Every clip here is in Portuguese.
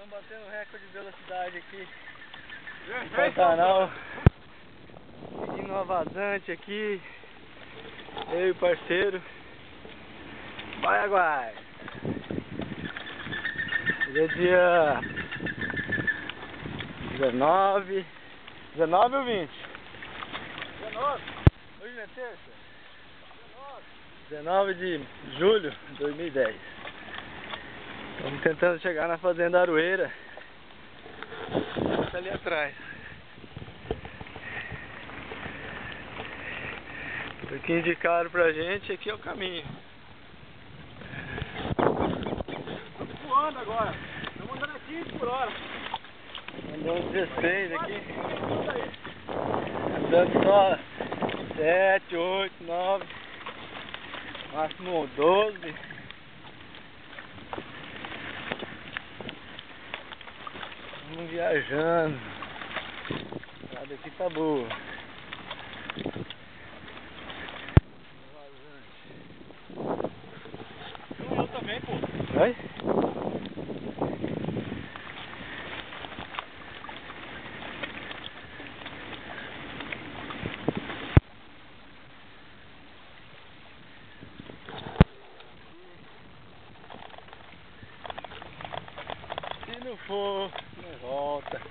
Estamos batendo recorde de velocidade aqui no Pantanal. Seguindo uma vazante aqui. Eu e o parceiro. Vai, Aguai! Hoje é dia 19. 19 ou 20? 19. Hoje não é terça? 19 de julho de 2010. Estamos tentando chegar na fazenda Aroeira. Está ali atrás. O que indicaram pra gente, aqui é o caminho. Estamos voando agora. Estamos andando a 15 por hora. Andando 16 aqui. Andando só 7, 8, 9, máximo 12. Vamos viajando. A estrada aqui tá boa. Eu também, pô. Oi? Se não for, não volta.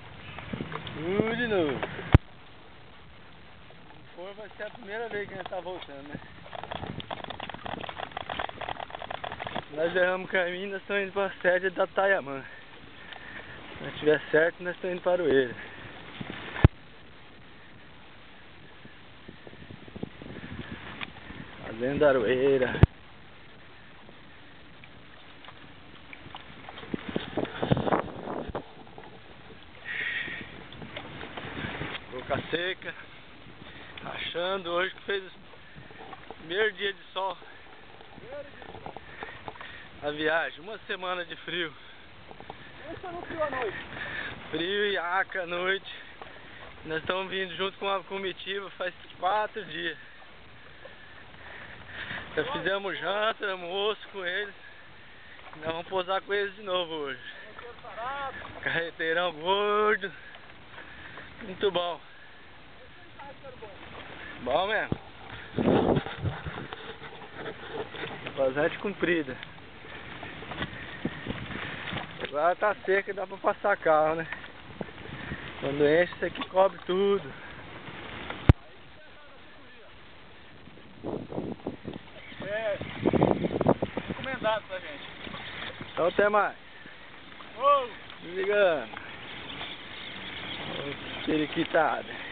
Tudo de novo. Se não for, vai ser a primeira vez que a gente tá voltando, né? Nós erramos o caminho, nós estamos indo para a sede da Tayamã. Se não estiver certo, nós estamos indo para Aroeira. Fazenda Aroeira. Boca seca. Rachando hoje que fez o primeiro dia de sol. A viagem, uma semana de frio. Pensa no frio à noite. Frio e aca à noite. Nós estamos vindo junto com a comitiva faz 4 dias. Já fizemos janta, almoço com eles. Nós vamos pousar com eles de novo hoje. Carreteirão gordo. Muito bom. Bom mesmo. Bastante comprida. Agora tá seca e dá pra passar carro, né? Quando enche, isso aqui cobre tudo. É recomendado pra gente. Então até mais. Uou! Desligando. Periquitada.